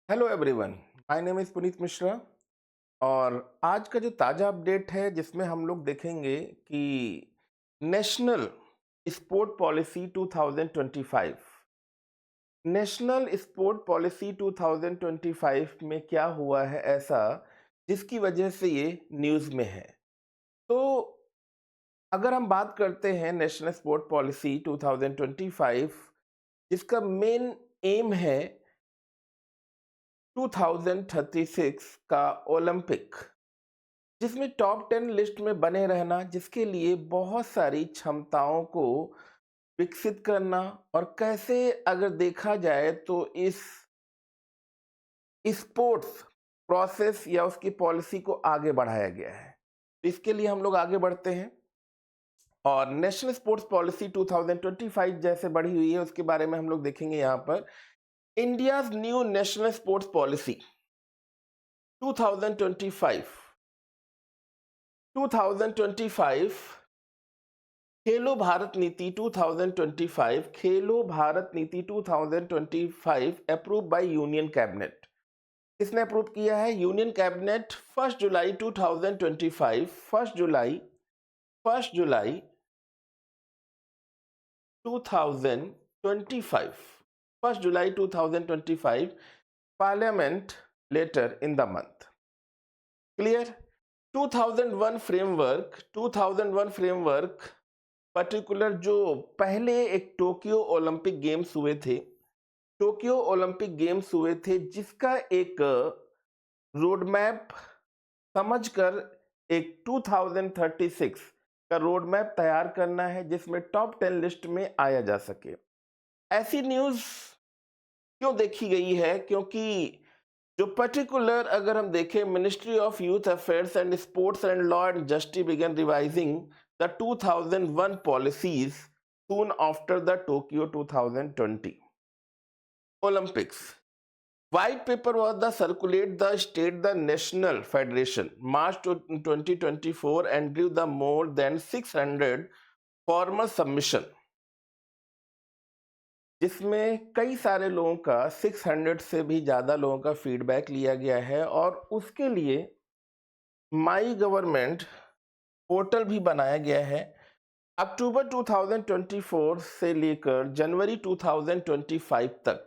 Hello everyone, my name is Puneet Mishra. और आज का जो ताज़ा अपडेट है जिसमें हम लोग देखेंगे कि national sport policy 2025 national sport policy 2025 में क्या हुआ है ऐसा जिसकी वजह से ये न्यूज़ में है। तो अगर हम बात करते हैं नेशनल स्पोर्ट पॉलिसी 2025 जिसका मेन एम है 2036 का ओलंपिक, जिसमें टॉप 10 लिस्ट में बने रहना, जिसके लिए बहुत सारी क्षमताओं को विकसित करना और कैसे अगर देखा जाए तो इस स्पोर्ट्स प्रोसेस या उसकी पॉलिसी को आगे बढ़ाया गया है। तो इसके लिए हम लोग आगे बढ़ते हैं और नेशनल स्पोर्ट्स पॉलिसी 2025 जैसे बढ़ी हुई है उसके बारे में हम लोग देखेंगे। यहाँ पर India's new national sports policy 2025 2025 Khelo Bharat Niti 2025 Khelo Bharat Niti 2025 approve by union cabinet. किसने अप्रूव किया है? यूनियन कैबिनेट 1 जुलाई 2025 1 जुलाई 2025 1 जुलाई 2025 parliament later in the month. Clear? 2001 framework particular जो पहले एक टोक्यो ओलंपिक गेम्स हुए थे, जिसका एक रोड मैप समझकर एक 2036 का रोड मैप तैयार करना है जिसमें टॉप 10 लिस्ट में आया जा सके। ऐसी न्यूज़ क्यों देखी गई है? क्योंकि जो पर्टिकुलर अगर हम देखें, ministry of youth affairs and sports and law and justice began revising the 2001 policies soon after the Tokyo 2020 Olympics. White paper was the circulate the state the national federation March 2024 and give the more than 600 formal submission, जिसमें कई सारे लोगों का 600 से भी ज़्यादा लोगों का फीडबैक लिया गया है और उसके लिए माई गवर्नमेंट पोर्टल भी बनाया गया है। अक्टूबर 2024 से लेकर जनवरी 2025 तक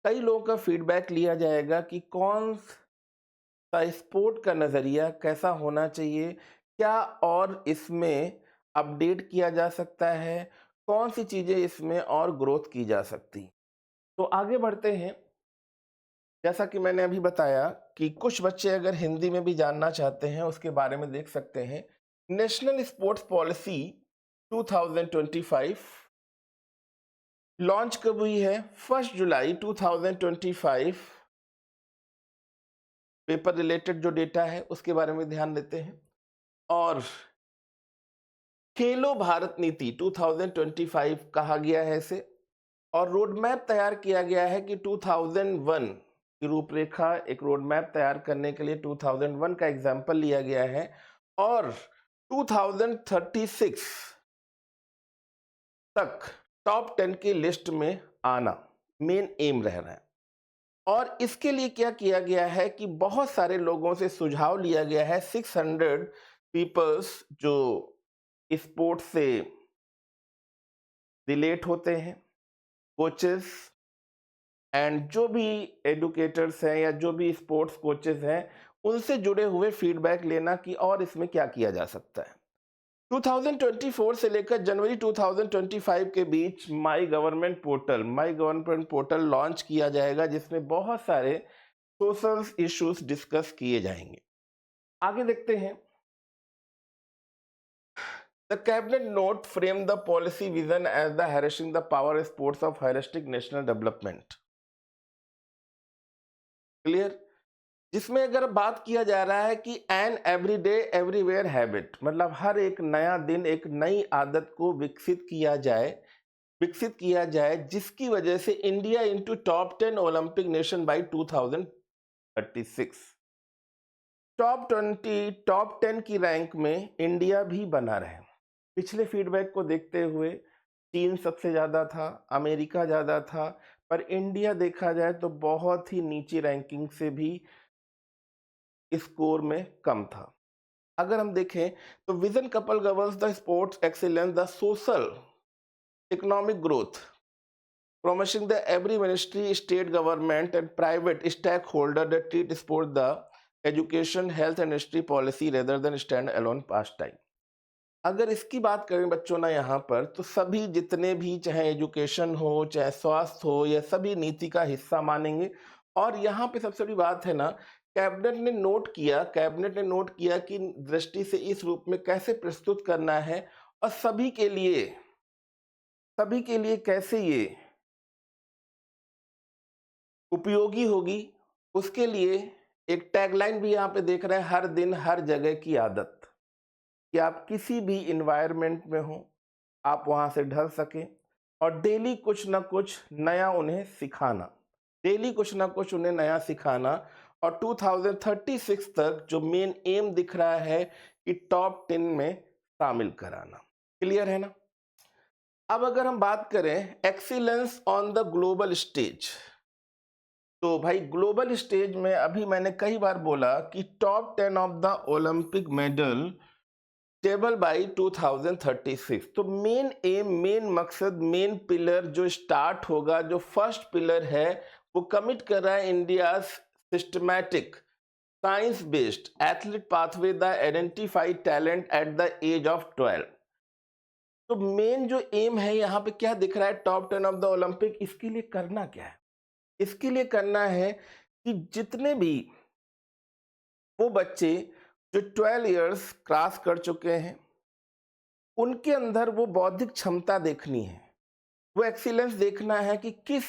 कई लोगों का फीडबैक लिया जाएगा कि कौन सा स्पोर्ट का नज़रिया कैसा होना चाहिए, क्या और इसमें अपडेट किया जा सकता है, कौन सी चीज़ें इसमें और ग्रोथ की जा सकती। तो आगे बढ़ते हैं। जैसा कि मैंने अभी बताया कि कुछ बच्चे अगर हिंदी में भी जानना चाहते हैं उसके बारे में देख सकते हैं। नेशनल स्पोर्ट्स पॉलिसी 2025 लॉन्च कब हुई है? 1 जुलाई 2025। पेपर रिलेटेड जो डेटा है उसके बारे में ध्यान देते हैं। और खेलो भारत नीति 2025 कहा गया है इसे, और रोड मैप तैयार किया गया है कि 2001 की रूपरेखा, एक रोड मैप तैयार करने के लिए 2001 का एग्जाम्पल लिया गया है और 2036 तक टॉप 10 की लिस्ट में आना मेन एम रह रहा है। और इसके लिए क्या किया गया है कि बहुत सारे लोगों से सुझाव लिया गया है। 600 पीपल्स जो स्पोर्ट्स से रिलेट होते हैं, कोचेस एंड जो भी एडुकेटर्स हैं या जो भी स्पोर्ट्स कोचेस हैं, उनसे जुड़े हुए फीडबैक लेना कि और इसमें क्या किया जा सकता है। 2024 से लेकर जनवरी 2025 के बीच माई गवर्नमेंट पोर्टल लॉन्च किया जाएगा जिसमें बहुत सारे सोशल इश्यूज डिस्कस किए जाएंगे। आगे देखते हैं। The cabinet note framed the policy vision as the harnessing the power sports of holistic national development. Clear? जिसमें अगर बात किया जा रहा है कि एन एवरीडे एवरीवेयर हैबिट, मतलब हर एक नया दिन एक नई आदत को विकसित किया जाए जिसकी वजह से India into top 10 Olympic nation by 2036 top 10 की रैंक में इंडिया भी बना रहे। पिछले फीडबैक को देखते हुए चीन सबसे ज़्यादा था, अमेरिका ज़्यादा था, पर इंडिया देखा जाए तो बहुत ही नीची रैंकिंग से भी स्कोर में कम था। अगर हम देखें तो vision couple governs the sports excellence, the social economic growth, promising that every ministry, state government, and private stakeholder that treat sport the education, health, and history policy rather than stand alone pastime. अगर इसकी बात करें बच्चों ना यहाँ पर, तो सभी जितने भी चाहे एजुकेशन हो चाहे स्वास्थ्य हो, यह सभी नीति का हिस्सा मानेंगे। और यहाँ पे सबसे बड़ी बात है ना, कैबिनेट ने नोट किया कि दृष्टि से इस रूप में कैसे प्रस्तुत करना है और सभी के लिए कैसे ये उपयोगी होगी, उसके लिए एक टैगलाइन भी यहाँ पे देख रहे हैं, हर दिन हर जगह की आदत, कि आप किसी भी इन्वायरमेंट में हो आप वहाँ से ढल सकें और डेली कुछ ना कुछ नया उन्हें सिखाना, और 2036 तक जो मेन एम दिख रहा है कि टॉप 10 में शामिल कराना। क्लियर है ना? अब अगर हम बात करें excellence on the global stage, तो भाई ग्लोबल स्टेज में अभी मैंने कई बार बोला कि top 10 of the Olympic medal table by 2036। तो मेन एम, मेन मकसद, मेन पिलर जो स्टार्ट होगा, जो फर्स्ट पिलर है, वो कमिट कर रहा है India systematic science based athlete pathway the identify talent at the age of 12। तो मेन जो एम है यहाँ पे क्या दिख रहा है, टॉप 10 ऑफ द ओलंपिक, इसके लिए करना क्या है? इसके लिए करना है कि जितने भी वो बच्चे जो 12 इयर्स क्रॉस कर चुके हैं, उनके अंदर वो बौद्धिक क्षमता देखनी है, वो एक्सीलेंस देखना है कि किस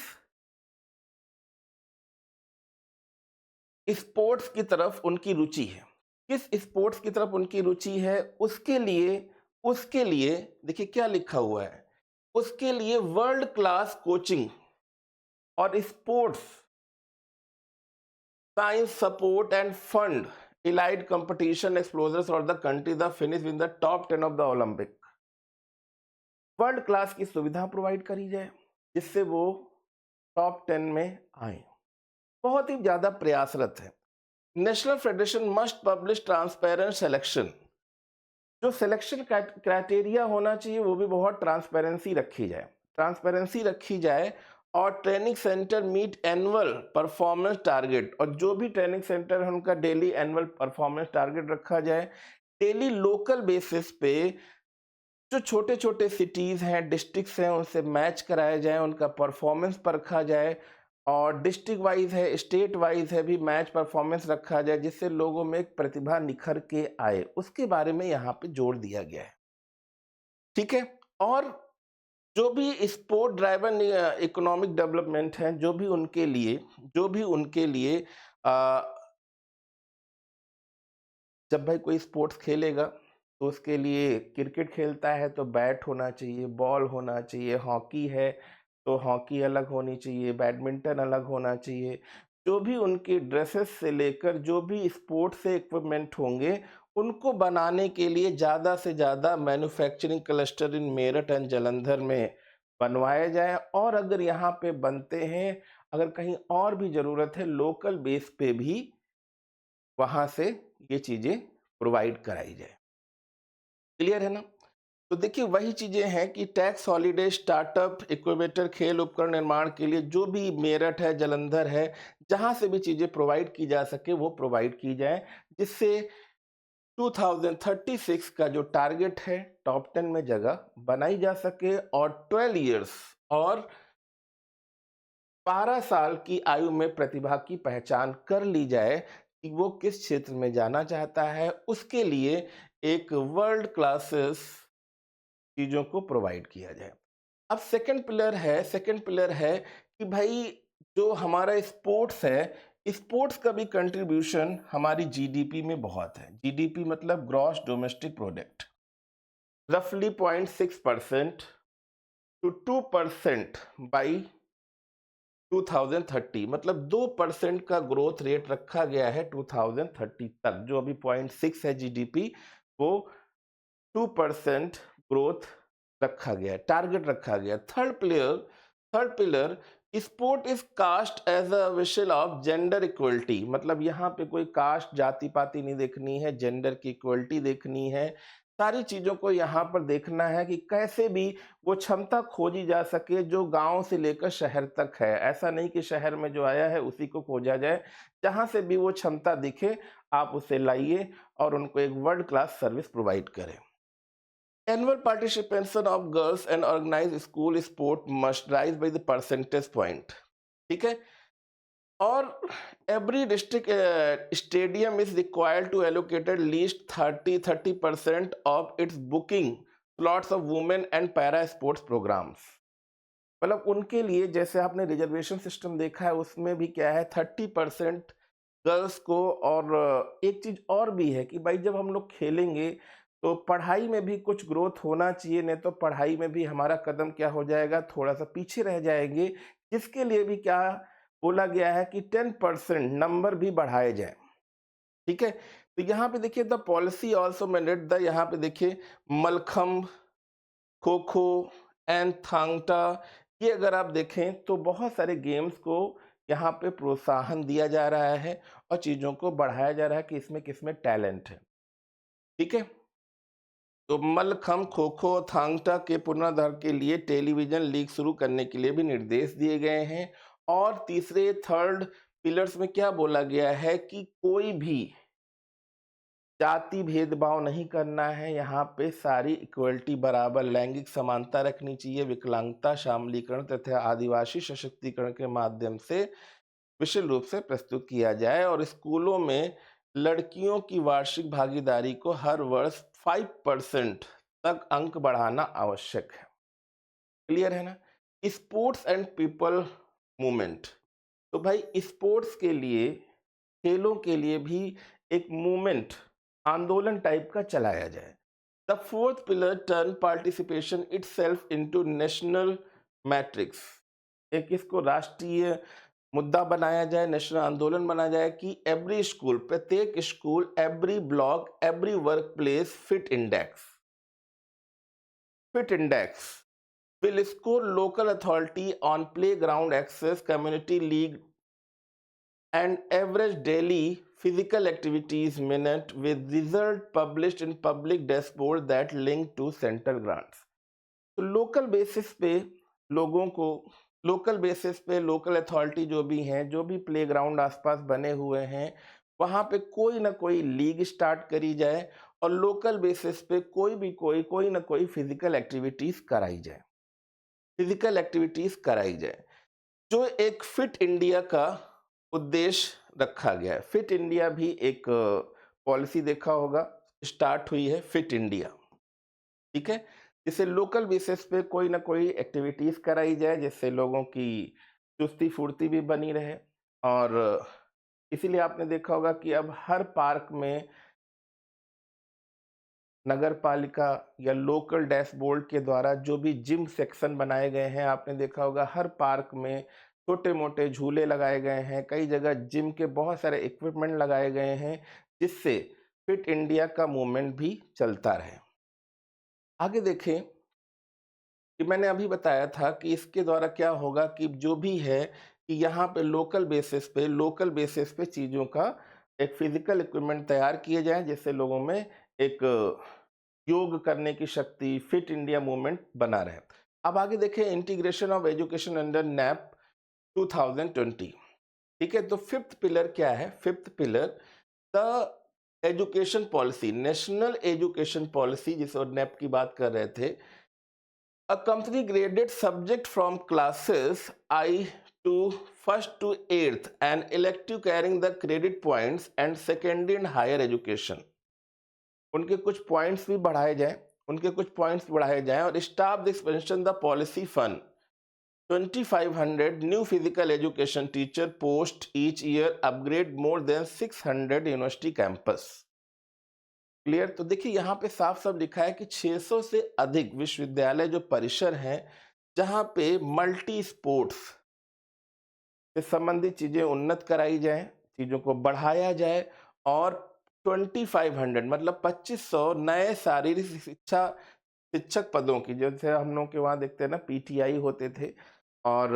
स्पोर्ट्स की तरफ उनकी रुचि है, उसके लिए देखिए क्या लिखा हुआ है, उसके लिए वर्ल्ड क्लास कोचिंग और sports science support end fund elite competition explorers or the country the finish in the top 10 of the Olympic। World class की सुविधा प्रोवाइड करी जाए जिससे वो टॉप 10 में आए। बहुत ही ज्यादा प्रयासरत है। National federation must publish transparent selection, जो सिलेक्शन क्राइटेरिया होना चाहिए वो भी बहुत ट्रांसपेरेंसी रखी जाए और training centre meet annual performance target, और जो भी ट्रेनिंग सेंटर है उनका डेली एनुअल परफॉर्मेंस टारगेट रखा जाए। डेली लोकल बेसिस पे जो छोटे छोटे सिटीज हैं, डिस्ट्रिक्ट्स हैं, उनसे मैच कराया जाए, उनका परफॉर्मेंस परखा जाए, और डिस्ट्रिक्ट वाइज है, स्टेट वाइज है भी मैच परफॉर्मेंस रखा जाए, जिससे लोगों में एक प्रतिभा निखर के आए। उसके बारे में यहाँ पे जोर दिया गया है। ठीक है। और जो भी स्पोर्ट ड्राइवन इकोनॉमिक डेवलपमेंट है, जो भी उनके लिए जब भाई कोई स्पोर्ट्स खेलेगा तो उसके लिए, क्रिकेट खेलता है तो बैट होना चाहिए, बॉल होना चाहिए, हॉकी है तो हॉकी अलग होनी चाहिए, बैडमिंटन अलग होना चाहिए। जो भी उनके ड्रेसेस से लेकर जो भी स्पोर्ट्स से इक्विपमेंट होंगे, उनको बनाने के लिए ज़्यादा से ज़्यादा manufacturing cluster in Meerut and Jalandhar में बनवाए जाए, और अगर यहाँ पे बनते हैं, अगर कहीं और भी ज़रूरत है, लोकल बेस पे भी वहाँ से ये चीज़ें प्रोवाइड कराई जाए। क्लियर है ना? तो देखिए वही चीज़ें हैं कि टैक्स हॉलीडे, स्टार्टअप, इक्वेटर, खेल उपकरण निर्माण के लिए जो भी मेरठ है, जालंधर है, जहाँ से भी चीज़ें प्रोवाइड की जा सके वो प्रोवाइड की जाए, जिससे 2036 का जो टारगेट है टॉप 10 में जगह बनाई जा सके, और 12 इयर्स और 12 साल की आयु में प्रतिभा की पहचान कर ली जाए कि वो किस क्षेत्र में जाना चाहता है, उसके लिए एक वर्ल्ड क्लासेस चीज़ों को प्रोवाइड किया जाए। अब सेकंड पिलर है कि भाई जो हमारा स्पोर्ट्स है, स्पोर्ट्स का भी कंट्रीब्यूशन हमारी जीडीपी में बहुत है। जीडीपी मतलब ग्रॉस डोमेस्टिक प्रोडक्ट, रफली 0.6% टू 2% बाई 2030, मतलब 2% का ग्रोथ रेट रखा गया है 2030 तक। जो अभी 0.6 है जीडीपी, वो 2% ग्रोथ रखा गया, टारगेट रखा गया। Third pillar sport is cast as a vessel of gender equality, मतलब यहाँ पे कोई कास्ट जाति पाति नहीं देखनी है, जेंडर की इक्वलिटी देखनी है। सारी चीजों को यहाँ पर देखना है कि कैसे भी वो क्षमता खोजी जा सके जो गांव से लेकर शहर तक है। ऐसा नहीं कि शहर में जो आया है उसी को खोजा जाए। जहां से भी वो क्षमता दिखे आप उसे लाइए और उनको एक वर्ल्ड क्लास सर्विस प्रोवाइड करें। Annual participation of girls and organized school sport must rise by the percentage point. ठीक है। और every district stadium is required to allocate at least 30% of its booking slots of women and para sports programs। मतलब उनके लिए जैसे आपने reservation system देखा है उसमें भी क्या है 30% गर्ल्स को। और एक चीज और भी है कि भाई जब हम लोग खेलेंगे तो पढ़ाई में भी कुछ ग्रोथ होना चाहिए, नहीं तो पढ़ाई में भी हमारा कदम क्या हो जाएगा, थोड़ा सा पीछे रह जाएंगे। इसके लिए भी क्या बोला गया है कि 10% नंबर भी बढ़ाए जाए। ठीक है। तो यहाँ पे देखिए the policy also mandate the, यहाँ पे देखिए मलखम्ब, खो खो एंड थांगटा, ये अगर आप देखें तो बहुत सारे गेम्स को यहाँ पे प्रोत्साहन दिया जा रहा है और चीजों को बढ़ाया जा रहा है कि इसमें किसमें टैलेंट है। ठीक है। तो मल्लखम्ब, खो खो, थांग टा के पुनरुद्धार के लिए टेलीविजन लीग शुरू करने के लिए भी निर्देश दिए गए हैं। और तीसरे थर्ड पिलर्स में क्या बोला गया है कि कोई भी जाति भेदभाव नहीं करना है, यहाँ पे सारी इक्वलिटी बराबर लैंगिक समानता रखनी चाहिए। विकलांगता शामिलीकरण तथा आदिवासी सशक्तिकरण के माध्यम से विशेष रूप से प्रस्तुत किया जाए। और स्कूलों में लड़कियों की वार्षिक भागीदारी को हर वर्ष 5% तक अंक बढ़ाना आवश्यक है। क्लियर है ना। स्पोर्ट्स एंड पीपल मूवमेंट, तो भाई स्पोर्ट्स के लिए, खेलों के लिए भी एक मूवमेंट, आंदोलन टाइप का चलाया जाए। The fourth pillar turn participation itself into national matrix, एक इसको राष्ट्रीय मुद्दा बनाया जाए, नेशनल आंदोलन बनाया जाए कि एवरी स्कूल, प्रत्येक school, every block, every work place fit index will score local authority on playground access, community league and average daily physical activities minute with result published in public dashboard that link to central grants। तो local basis पे लोगों को, local basis पे local authority जो भी हैं, जो भी प्लेग्राउंड आसपास बने हुए हैं, वहाँ पे कोई ना कोई लीग स्टार्ट करी जाए और लोकल बेसिस पे कोई ना कोई फिजिकल एक्टिविटीज कराई जाए, जो एक फिट इंडिया का उद्देश्य रखा गया है। फिट इंडिया भी एक पॉलिसी देखा होगा, स्टार्ट हुई है फिट इंडिया। ठीक है। जिससे लोकल बेसिस पे कोई ना कोई एक्टिविटीज कराई जाए जिससे लोगों की चुस्ती फुर्ती भी बनी रहे। और इसीलिए आपने देखा होगा कि अब हर पार्क में नगर पालिका या लोकल डैशबोर्ड के द्वारा जो भी जिम सेक्शन बनाए गए हैं, आपने देखा होगा हर पार्क में छोटे मोटे झूले लगाए गए हैं, कई जगह जिम के बहुत सारे इक्विपमेंट लगाए गए हैं जिससे फिट इंडिया का मूवमेंट भी चलता रहे। आगे देखें कि मैंने अभी बताया था कि इसके द्वारा क्या होगा कि जो भी है कि यहाँ पे लोकल बेसिस पे चीज़ों का एक फिजिकल इक्विपमेंट तैयार किए जाएं जिससे लोगों में एक योग करने की शक्ति, फिट इंडिया मूवमेंट बना रहे। अब आगे देखें integration of education under nap 2020। ठीक है। तो फिफ्थ पिलर क्या है, fifth pillar the education policy, national education policy, जिस और नैप की बात कर रहे थे। A company graded subject from classes I to first to eighth and elective carrying the credit points and secondary in higher education। उनके कुछ points भी बढ़ाए जाएं, और staff the expansion the policy fund 2500 new physical education teacher post each year, upgrade more than 600 university campus. Clear. तो देखिए यहाँ पे साफ साफ लिखा है कि 600 से अधिक विश्वविद्यालय जो परिसर हैं जहाँ पे मल्टी स्पोर्ट्स से संबंधित चीजें उन्नत कराई जाए, चीजों को बढ़ाया जाए। और 2500 मतलब 2500 नए शारीरिक शिक्षा शिक्षक पदों की, जैसे हम लोग के वहाँ देखते हैं ना पीटीआई होते थे, और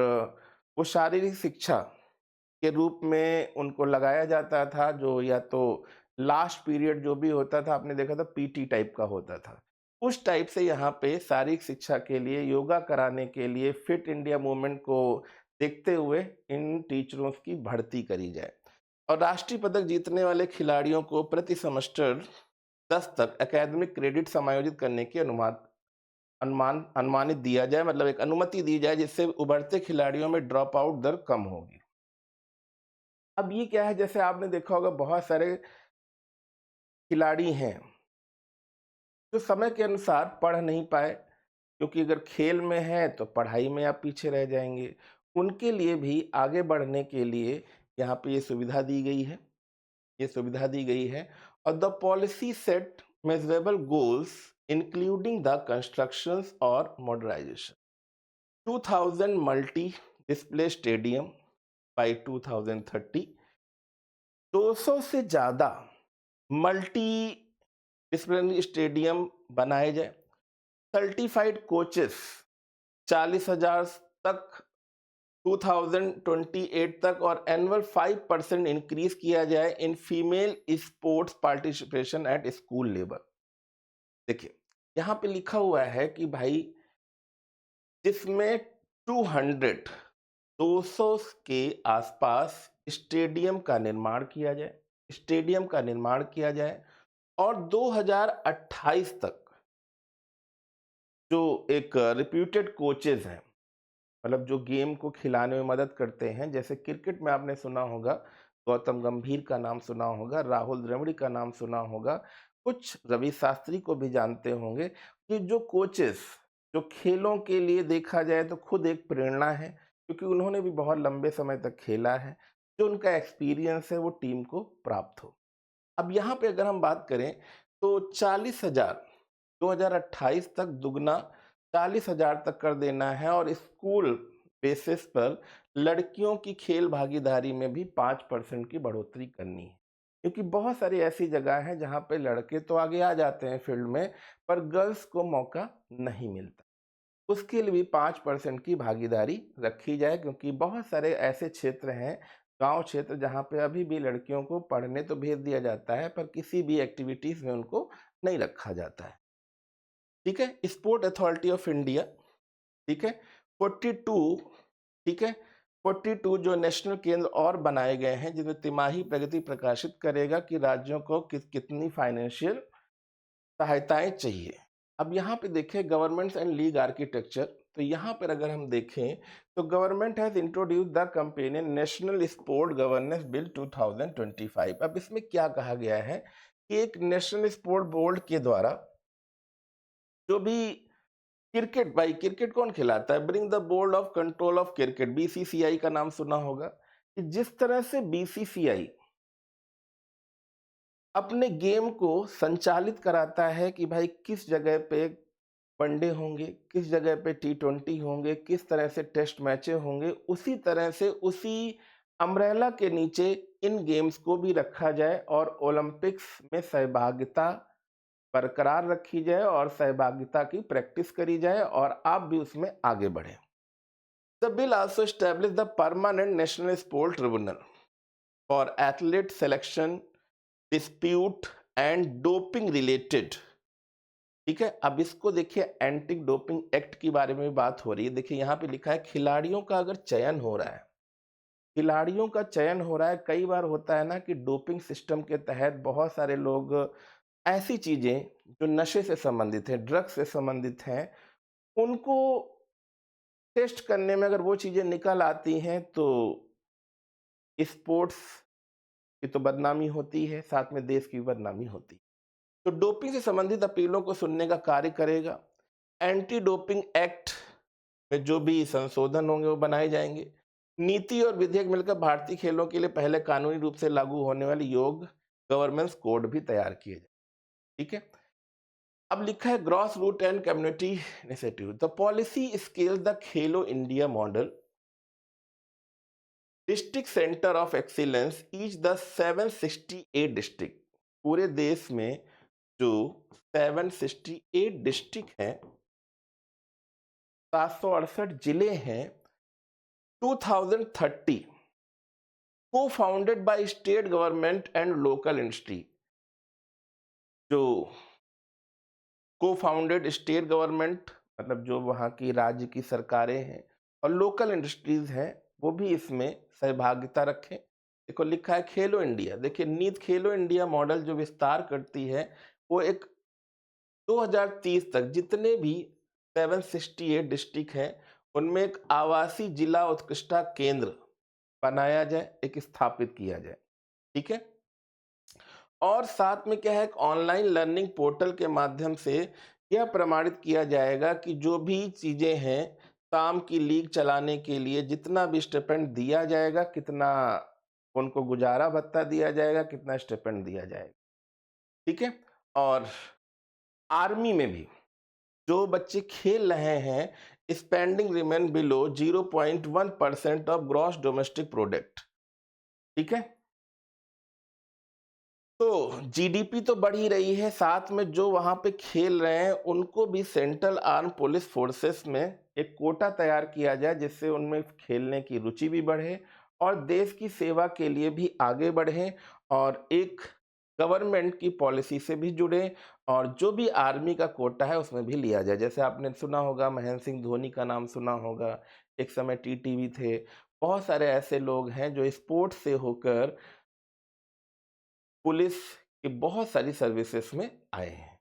वो शारीरिक शिक्षा के रूप में उनको लगाया जाता था, जो या तो लास्ट पीरियड जो भी होता था, आपने देखा था पीटी टाइप का होता था। उस टाइप से यहाँ पे शारीरिक शिक्षा के लिए, योगा कराने के लिए, फिट इंडिया मूवमेंट को देखते हुए इन टीचरों की भर्ती करी जाए। और राष्ट्रीय पदक जीतने वाले खिलाड़ियों को प्रति सेमेस्टर 10 तक एकेडमिक क्रेडिट समायोजित करने की अनुमानित दिया जाए, मतलब एक अनुमति दी जाए, जिससे उभरते खिलाड़ियों में ड्रॉप आउट दर कम होगी। अब ये क्या है, जैसे आपने देखा होगा बहुत सारे खिलाड़ी हैं जो समय के अनुसार पढ़ नहीं पाए, क्योंकि अगर खेल में है तो पढ़ाई में आप पीछे रह जाएंगे। उनके लिए भी आगे बढ़ने के लिए यहाँ पे ये सुविधा दी गई है, ये सुविधा दी गई है। और the policy set measurable goals including the constructions और modernization. 2000 multi display stadium by 2030, 200 से ज़्यादा मल्टी डिसिप्लिनरी स्टेडियम बनाए जाए, सर्टिफाइड कोचेस 40,000 तक 2028 तक, और एनुअल 5% इंक्रीज किया जाए in female sports participation at school level. देखिए यहाँ पे लिखा हुआ है कि भाई जिसमें 200 के आसपास स्टेडियम का निर्माण किया जाए, स्टेडियम का निर्माण किया जाए, और 2028 तक जो एक रिप्यूटेड कोचेज हैं, मतलब जो गेम को खिलाने में मदद करते हैं, जैसे क्रिकेट में आपने सुना होगा गौतम गंभीर का नाम सुना होगा, राहुल द्रविड़ का नाम सुना होगा, कुछ रवि शास्त्री को भी जानते होंगे, कि जो कोचेस जो खेलों के लिए देखा जाए तो खुद एक प्रेरणा है, क्योंकि उन्होंने भी बहुत लंबे समय तक खेला है, जो उनका एक्सपीरियंस है वो टीम को प्राप्त हो। अब यहाँ पे अगर हम बात करें तो 40,000 2028 तक दुगना 40,000 तक कर देना है, और स्कूल बेसिस पर लड़कियों की खेल भागीदारी में भी 5% की बढ़ोतरी करनी है, क्योंकि बहुत सारी ऐसी जगह हैं जहाँ पे लड़के तो आगे आ जाते हैं फील्ड में, पर गर्ल्स को मौका नहीं मिलता। उसके लिए भी 5% की भागीदारी रखी जाए, क्योंकि बहुत सारे ऐसे क्षेत्र हैं, गांव क्षेत्र, जहाँ पे अभी भी लड़कियों को पढ़ने तो भेज दिया जाता है, पर किसी भी एक्टिविटीज में उनको नहीं रखा जाता है। ठीक है, स्पोर्ट अथॉरिटी ऑफ इंडिया, ठीक है, 42, ठीक है, 42 जो नेशनल केंद्र और बनाए गए हैं, जिनमें तिमाही प्रगति प्रकाशित करेगा कि राज्यों को कितनी फाइनेंशियल सहायताएं चाहिए। अब यहाँ पे देखें गवर्नमेंट्स एंड लीग आर्किटेक्चर, तो यहाँ पर अगर हम देखें तो government has introduce the companion national sport governance bill 2025। अब इसमें क्या कहा गया है कि एक नेशनल स्पोर्ट बोर्ड के द्वारा जो भी क्रिकेट, भाई क्रिकेट कौन खिलाता है, bring the board of control of cricket, BCCI का नाम सुना होगा, कि जिस तरह से बीसीसीआई अपने गेम को संचालित कराता है कि भाई किस जगह पे वनडे होंगे, किस जगह पे T20 होंगे, किस तरह से टेस्ट मैचें होंगे, उसी तरह से उसी अम्ब्रेला के नीचे इन गेम्स को भी रखा जाए, और ओलंपिक्स में सहभागिता बरकरार रखी जाए, और सहभागिता की प्रैक्टिस करी जाए, और आप भी उसमें आगे बढ़े। The bill also establish the permanent national sport tribunal for athlete selection dispute and doping related. ठीक है, अब इसको देखिए, एंटी डोपिंग एक्ट के बारे में बात हो रही है। देखिए यहाँ पे लिखा है खिलाड़ियों का अगर चयन हो रहा है, खिलाड़ियों का चयन हो रहा है, कई बार होता है ना कि डोपिंग सिस्टम के तहत बहुत सारे लोग ऐसी चीजें जो नशे से संबंधित है, ड्रग्स से संबंधित हैं, उनको टेस्ट करने में अगर वो चीजें निकल आती हैं तो स्पोर्ट्स की तो बदनामी होती है, साथ में देश की भी बदनामी होती है। तो डोपिंग से संबंधित अपीलों को सुनने का कार्य करेगा। एंटी डोपिंग एक्ट में जो भी संशोधन होंगे वो बनाए जाएंगे। नीति और विधेयक मिलकर भारतीय खेलों के लिए पहले कानूनी रूप से लागू होने वाली योग गवर्नेंस कोड भी तैयार किए जाए। ठीक है, अब लिखा है grass root and community initiative, the policy scale the Khelo India model district centre of excellence each the 768 district. पूरे देश में जो 768 डिस्ट्रिक्ट हैं, 768 जिले हैं, 2030 co-founded by state government and local industry। जो co-founded स्टेट गवर्नमेंट मतलब जो वहाँ की राज्य की सरकारें हैं और लोकल इंडस्ट्रीज हैं वो भी इसमें सहभागिता रखें। देखो लिखा है खेलो इंडिया। देखिए नीति खेलो इंडिया मॉडल जो विस्तार करती है वो एक 2030 तक जितने भी 768 डिस्ट्रिक्ट हैं उनमें एक आवासीय जिला उत्कृष्टता केंद्र बनाया जाए, एक स्थापित किया जाए। ठीक है। और साथ में क्या है, एक ऑनलाइन लर्निंग पोर्टल के माध्यम से यह प्रमाणित किया जाएगा कि जो भी चीजें हैं काम की लीग चलाने के लिए जितना भी स्टिपेंड दिया जाएगा, कितना उनको गुजारा भत्ता दिया जाएगा, कितना स्टिपेंड दिया जाएगा। ठीक है। और आर्मी में भी जो बच्चे खेल रहे हैं spending remain below 0.1% of gross domestic product. ठीक है। तो जीडीपी तो बढ़ ही रही है, साथ में जो वहां पे खेल रहे हैं उनको भी सेंट्रल आर्म पुलिस फोर्सेस में एक कोटा तैयार किया जाए जिससे उनमें खेलने की रुचि भी बढ़े और देश की सेवा के लिए भी आगे बढ़े और एक गवर्नमेंट की पॉलिसी से भी जुड़े और जो भी आर्मी का कोटा है उसमें भी लिया जाए। जैसे आपने सुना होगा महेंद्र सिंह धोनी का नाम सुना होगा, एक समय टीटीवी थे। बहुत सारे ऐसे लोग हैं जो स्पोर्ट्स से होकर पुलिस की बहुत सारी सर्विसेज में आए हैं।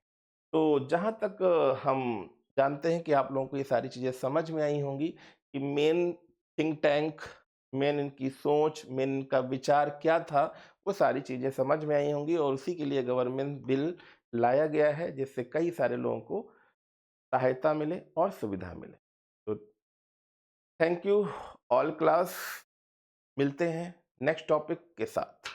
तो जहाँ तक हम जानते हैं कि आप लोगों को ये सारी चीज़ें समझ में आई होंगी कि मेन थिंक टैंक, मेन इनकी सोच, मेन इनका विचार क्या था, वो सारी चीज़ें समझ में आई होंगी और उसी के लिए गवर्नमेंट बिल लाया गया है जिससे कई सारे लोगों को सहायता मिले और सुविधा मिले। तो थैंक यू ऑल क्लास, मिलते हैं नेक्स्ट टॉपिक के साथ।